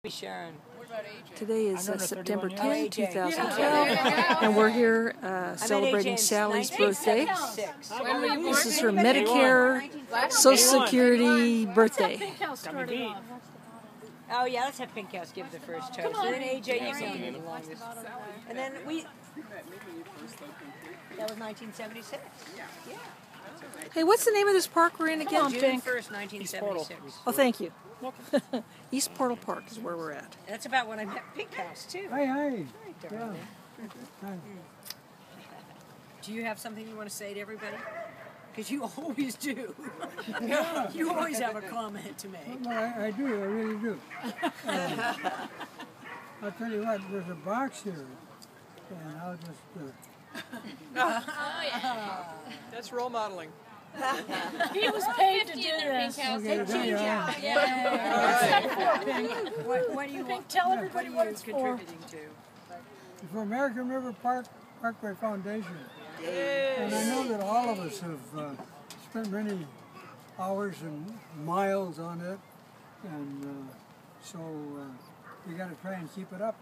Sharon. Today is September 10, 2012, Yeah. and we're here celebrating Sally's birthday. This is her Medicare, Social Security birthday. Oh yeah, let's have Pink House give the first toast. And then AJ, you can give the longest. And then that was 1976. Yeah. Hey, what's the name of this park we're in again? June 1st, 1976. Oh, thank you. East Portal Park is where we're at. That's about when I met Pink House, too. Hi. Hi. Do you have something you want to say to everybody? Because you always do. You always have a comment to make. Well, I do, I really do. I'll tell you what, there's a box here, and I'll just... That's role modeling. He was paid to do this. Okay, there you are. What do you want? Tell everybody what it's for. Contributing to? For American River Parkway Foundation. And I know that all of us have spent many hours and miles on it, and so we got to try and keep it up.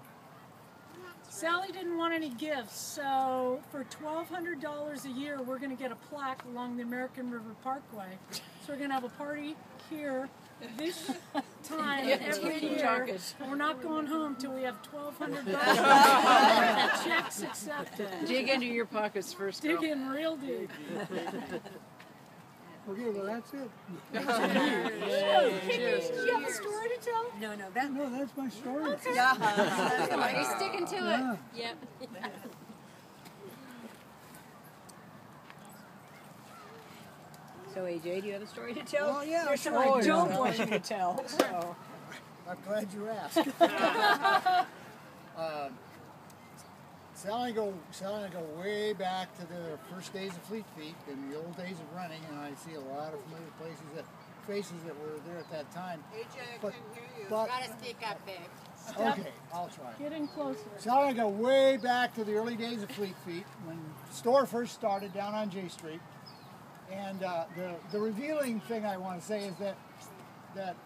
Sally didn't want any gifts, so for $1,200 a year, we're going to get a plaque along the American River Parkway. So we're going to have a party here this time every year. We're not going home till we have $1,200. Checks accepted. Dig into your pockets first, girl. Dig in real deep. Okay, well that's it. Cheers. Do you have a story to tell? No, No, that's my story. Okay. Are you sticking to Yeah. it? Yep. So AJ, do you have a story to tell? Well, yeah. There's some I don't want you to tell. So. I'm glad you asked. Sally and I go way back to the first days of Fleet Feet and the old days of running, and I see a lot of familiar faces that were there at that time. AJ, I But- couldn't hear you. but- Gotta speak up, babe. Okay, I'll try. Get in closer. Sally and I go way back to the early days of Fleet Feet when the store first started down on J Street. And the revealing thing I want to say is that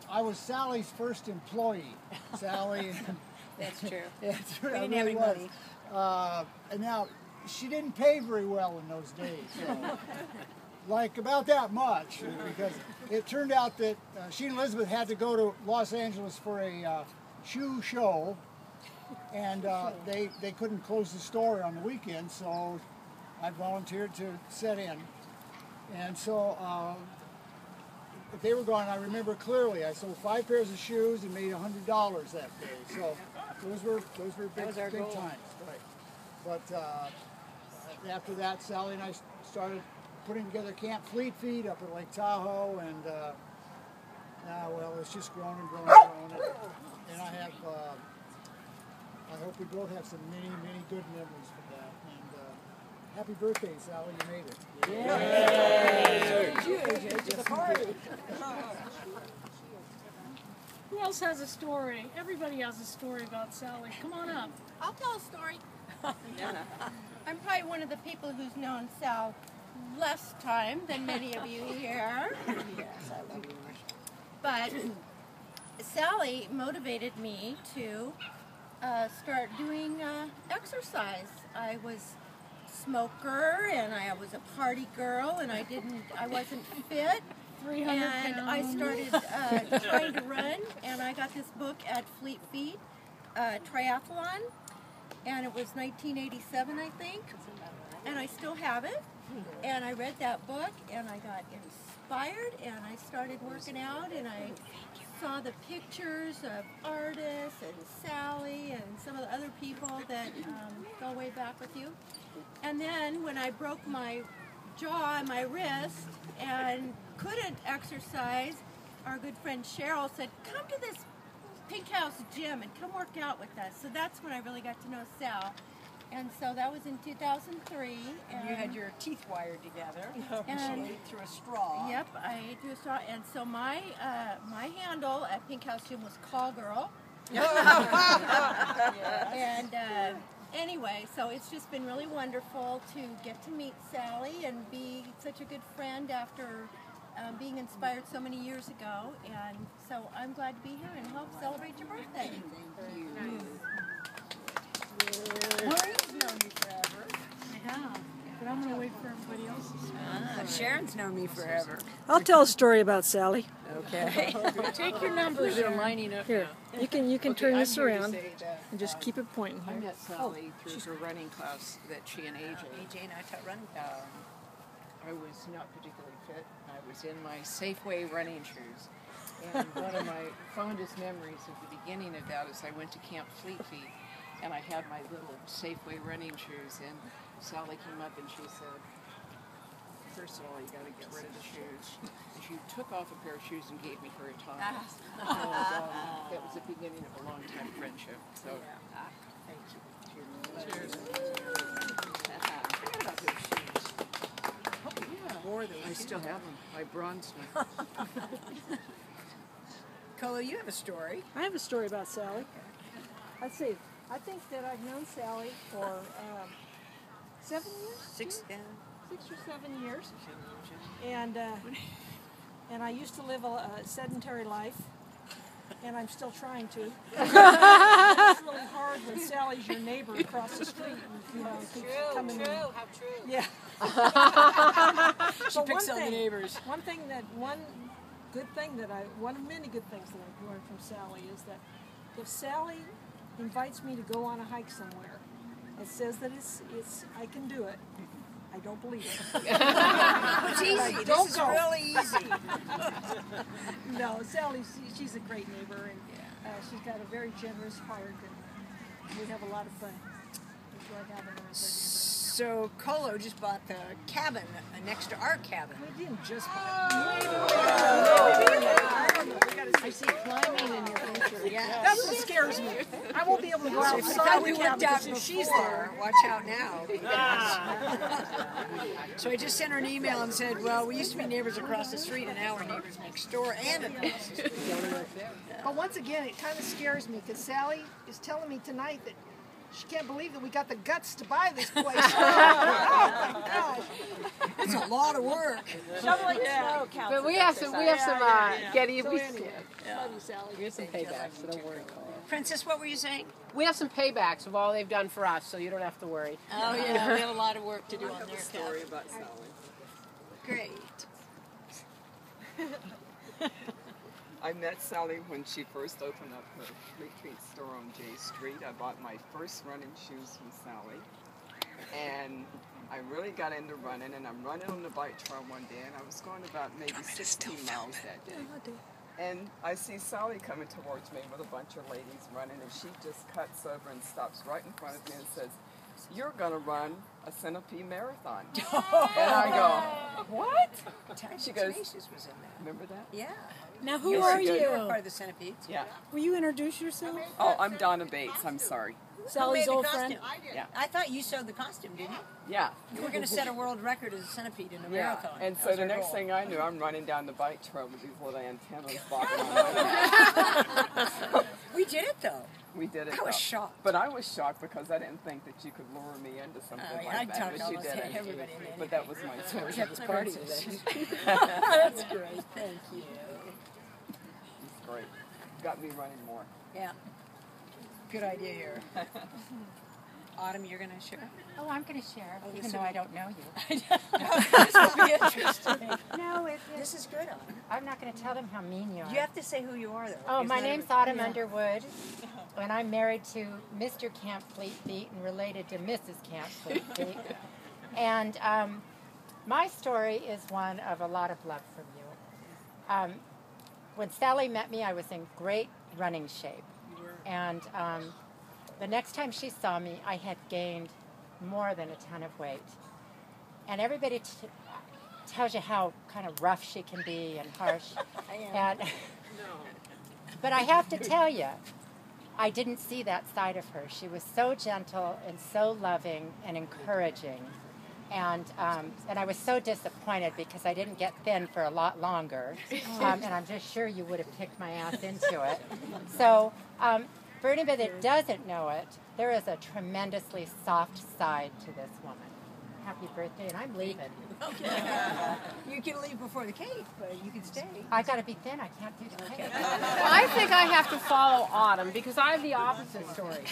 I was Sally's first employee. Sally. That's true. That's We right, didn't I have really any was. money. And now, she didn't pay very well in those days. So, like about that much, because it turned out that she and Elizabeth had to go to Los Angeles for a shoe show, and they couldn't close the store on the weekend, so I volunteered to set in. And so they were gone. I remember clearly. I sold 5 pairs of shoes and made $100 that day. So those were big times. Right. But after that, Sally and I started putting together Camp Fleet Feet up at Lake Tahoe, and well, it's just grown and grown and grown. And I have. I hope we both have some many good memories from that. And happy birthday, Sally! You made it. Yay! You AJ to the party. Who else has a story? Everybody has a story about Sally. Come on up. I'll tell a story. I'm probably one of the people who's known Sal less time than many of you here. Yes, I love you. But Sally motivated me to start doing exercise. I was a smoker and I was a party girl and I wasn't fit. 300 And I started trying to run, and I got this book at Fleet Feet, Triathlon, and it was 1987, I think, and I still have it. And I read that book, and I got inspired, and I started working out, and I saw the pictures of artists and Sally and some of the other people that go way back with you. And then when I broke my jaw and my wrist and couldn't exercise, our good friend Cheryl said, come to this Pink House gym and come work out with us. So that's when I really got to know Sal. And so that was in 2003. And You had your teeth wired together. And- You ate through a straw. Yep, I ate through a straw. And so my handle at Pink House Gym was Call Girl. And anyway, so it's just been really wonderful to get to meet Sally and be such a good friend after being inspired so many years ago. And so I'm glad to be here and help celebrate your birthday. Sharon's known me forever. I'll tell a story about Sally. Okay. Take your numbers. They're lining up Here, now. you can turn this I'm here to around say that, and just keep it pointing I here. met Sally through her running class that she and AJ. AJ and I taught running. I was not particularly fit. I was in my Safeway running shoes. And one of my fondest memories of the beginning of that is I went to Camp Fleet Feet and I had my little Safeway running shoes, and Sally came up and she said, first of all, you got to get rid of the shoes. And she took off a pair of shoes and gave me her a tie. And that was the beginning of a long time friendship. So, Thank you. cheers. I still have them. I bronzed them. Colo, you have a story. I have a story about Sally. Let's see. I think that I've known Sally for 7 years? 6 6 or 7 years. And I used to live a sedentary life, and I'm still trying to. It's really hard when Sally's your neighbor across the street. And, keeps coming in. How true. Yeah. She picks on the neighbors. One of many good things that I've learned from Sally is that if Sally invites me to go on a hike somewhere, it says that I can do it. I don't believe it. It's easy. Don't This is go. really easy. No, Sally, she's a great neighbor, and she's got a very generous heart, and we have a lot of fun. Enjoy having her as our neighbor. So Colo just bought the cabin next to our cabin. We didn't just buy I see climbing in your picture. Yeah. That's what scares me. I won't be able to go I outside thought the we cabin looked out because if before. she's there. Watch out now. So I just sent her an email and said, well, we used to be neighbors across the street, and now we're neighbors next door and across the street. But once again, it kind of scares me because Sally is telling me tonight that she can't believe that we got the guts to buy this place. Oh my gosh. It's a lot of work. Shoveling snow counts. But we have some Getty. So We anyway, love you, Sally. have some paybacks, so don't worry. Princess, what were you saying? We have some paybacks of all they've done for us, so you don't have to worry. Oh, yeah, we have a lot of work to do on their story about Sally. Great. I met Sally when she first opened up her Fleet Feet store on J Street. I bought my first running shoes from Sally. And I really got into running, and I'm running on the bike trail one day, and I was going about maybe 16 miles that day. And I see Sally coming towards me with a bunch of ladies running, and she just cuts over and stops right in front of me and says, "You're going to run a Centipede Marathon." And I go, "What?" She goes, was in that. "Remember that?" Yeah. Now, who Yes, are you did. You were you? part of the Centipedes. Yeah. Will you introduce yourself? Oh, I'm Donna Bates. I'm sorry. Sally's Who made old the friend. costume? Yeah. I thought you sewed the costume, didn't you? Yeah. You were going to set a world record as a centipede in a Yeah, marathon. and That so was the our next goal. thing I knew, I'm running down the bike trail with these little antennas bobbing on my head. We did it, though. We did it. I was though. shocked. But I was shocked because I didn't think that you could lure me into something yeah, like I'd that. talk But you almost did. everybody into But that was my story. Kept the party today. That's great. Thank you. It's great. Got me running more. Yeah. Good idea here. Autumn, you're going to share? Oh, I'm going to share, this even will though I be- don't know you. This will be interesting. No, This is good, Autumn. I'm not going to tell them how mean you are. You have to say who you are, though. Oh, Isn't my that name's a- Autumn Underwood, and I'm married to Mr. Camp Fleet Feet and related to Mrs. Camp Fleet Feet. And my story is one of a lot of love from you. When Sally met me, I was in great running shape. And the next time she saw me, I had gained more than a ton of weight. And everybody tells you how kind of rough she can be and harsh. But I have to tell you, I didn't see that side of her. She was so gentle and so loving and encouraging. And I was so disappointed because I didn't get thin for a lot longer. And I'm just sure you would have kicked my ass into it. So for anybody that doesn't know it, there is a tremendously soft side to this woman. happy birthday, and I'm leaving. You can leave before the cake, but you can stay. I gotta be thin. I can't do the cake. I think I have to follow Autumn because I have the opposite story.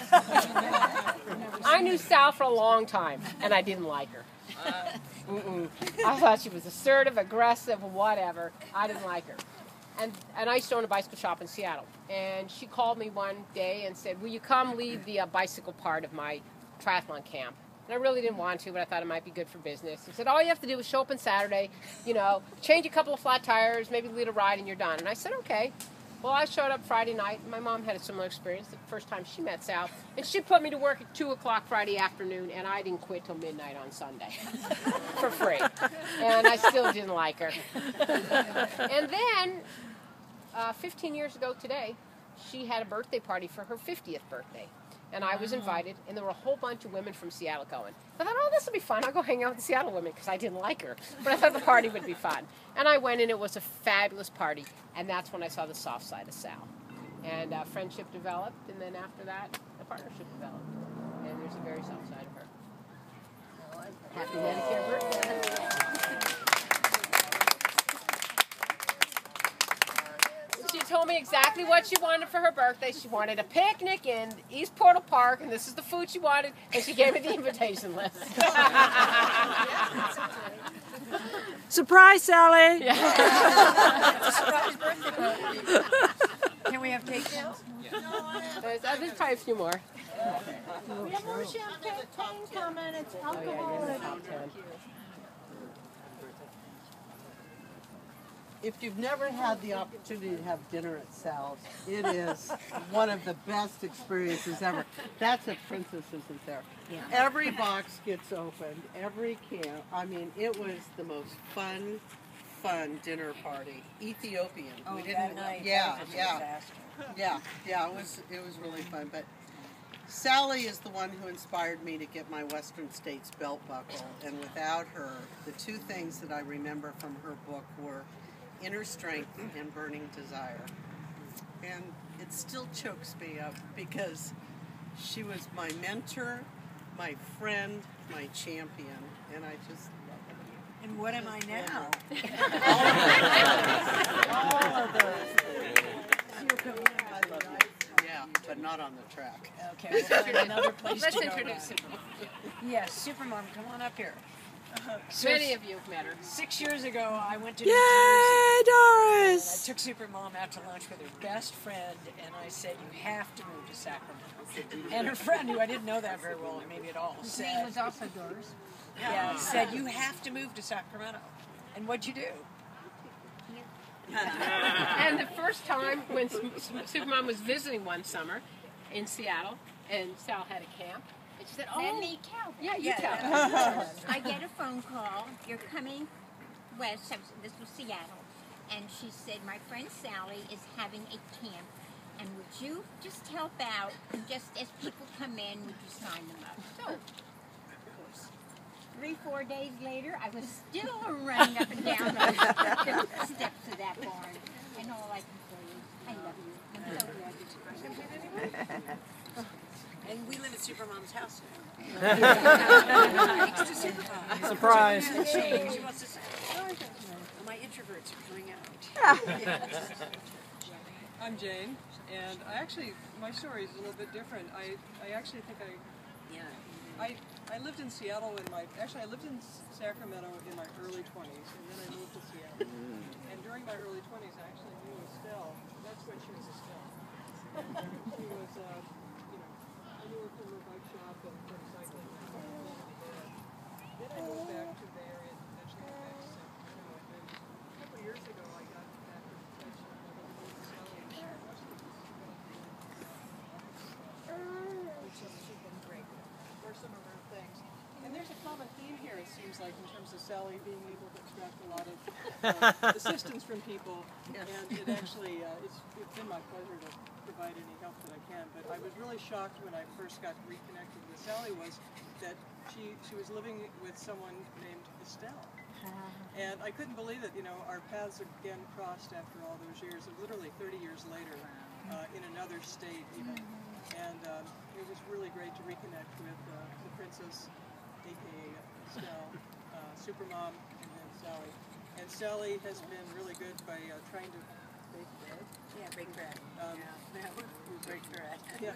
I knew Sal for a long time, and I didn't like her. I thought she was assertive, aggressive, whatever. I didn't like her. And I used to own a bicycle shop in Seattle. And she called me one day and said, will you come lead the bicycle part of my triathlon camp? And I really didn't want to, but I thought it might be good for business. She said, all you have to do is show up on Saturday, you know, change a couple of flat tires, maybe lead a ride, and you're done. And I said, okay. Well, I showed up Friday night. My mom had a similar experience the first time she met Sal. And she put me to work at 2 o'clock Friday afternoon, and I didn't quit till midnight on Sunday for free. And I still didn't like her. And then, 15 years ago today, she had a birthday party for her 50th birthday. And I was invited, and there were a whole bunch of women from Seattle going. I thought, oh, this will be fun. I'll go hang out with the Seattle women because I didn't like her. But I thought the party would be fun. And I went, and it was a fabulous party. And that's when I saw the soft side of Sal. And friendship developed, and then after that, a partnership developed. And there's a very soft side of her. Happy Medicare birthday. She told me exactly what she wanted for her birthday. She wanted a picnic in East Portal Park, and this is the food she wanted, and she gave me the invitation list. Surprise, Sally! It's a surprise birthday party. Can we have takedowns? There's probably a few more. We have more champagne coming. It's alcoholic. If you've never had the opportunity to have dinner at Sal's, it is one of the best experiences ever. That's at Princess, isn't there? Yeah. Every box gets opened, every can. I mean, it was the most fun dinner party. Ethiopian. Oh, we that night. Yeah, That was a yeah, disaster. yeah. It was really fun. But Sally is the one who inspired me to get my Western States belt buckle, and without her, the two things that I remember from her book were inner strength and burning desire. And it still chokes me up because she was my mentor, my friend, my champion, and I just love her. And what am I now? All of those. I love you. Yeah, but not on the track. Okay, we'll find another place Let's to go. introduce him. Yes, Supermom, come on up here. Many of you have met her. 6 years ago, I went to Yay, I Doris! took Supermom out to lunch with her best friend, and I said, you have to move to Sacramento. And her friend, who I didn't know that very well, maybe at all, His name was also Doris. yeah, said, you have to move to Sacramento. And what'd you do? And the first time when Supermom was visiting one summer in Seattle, and Sal had a camp, and she said, oh, Let me tell. yeah, you tell. I get a phone call. You're coming west. This was Seattle. And she said, my friend Sally is having a camp. And would you just help out? And just as people come in, would you sign them up? So, of course, 3-4 days later, I was still running up and down those steps of that barn. And all I can say is, I love you. I'm so glad that you're coming. And we live at Supermom's house now. Surprise. She wants to say, my introverts are coming out. I'm Jane, and my story is a little bit different. I actually think I lived in Seattle I lived in Sacramento in my early 20s, and then I moved to Seattle. And during my early 20s, I actually knew Estelle. That's when she was Estelle. She was, I knew her from her bike shop and from cycling. Then I moved back to the Bay Area and eventually moved back to Sacramento. And a couple of years ago, I got back in touch with Sally, and she watched me which has been great for some of her things. And there's a common theme here, it seems like, in terms of Sally being able to extract a lot of assistance from people. Yes. And it actually, it's been my pleasure to provide any help that I can. But I was really shocked when I first got reconnected with Sally was that she was living with someone named Estelle. And I couldn't believe it, our paths again crossed after all those years, literally 30 years later, in another state even. And it was really great to reconnect with the Princess aka Estelle, Supermom, and then Sally. And Sally has been really good by trying to bake bread. Yeah, bake bread. Yeah. We break bread. Yeah.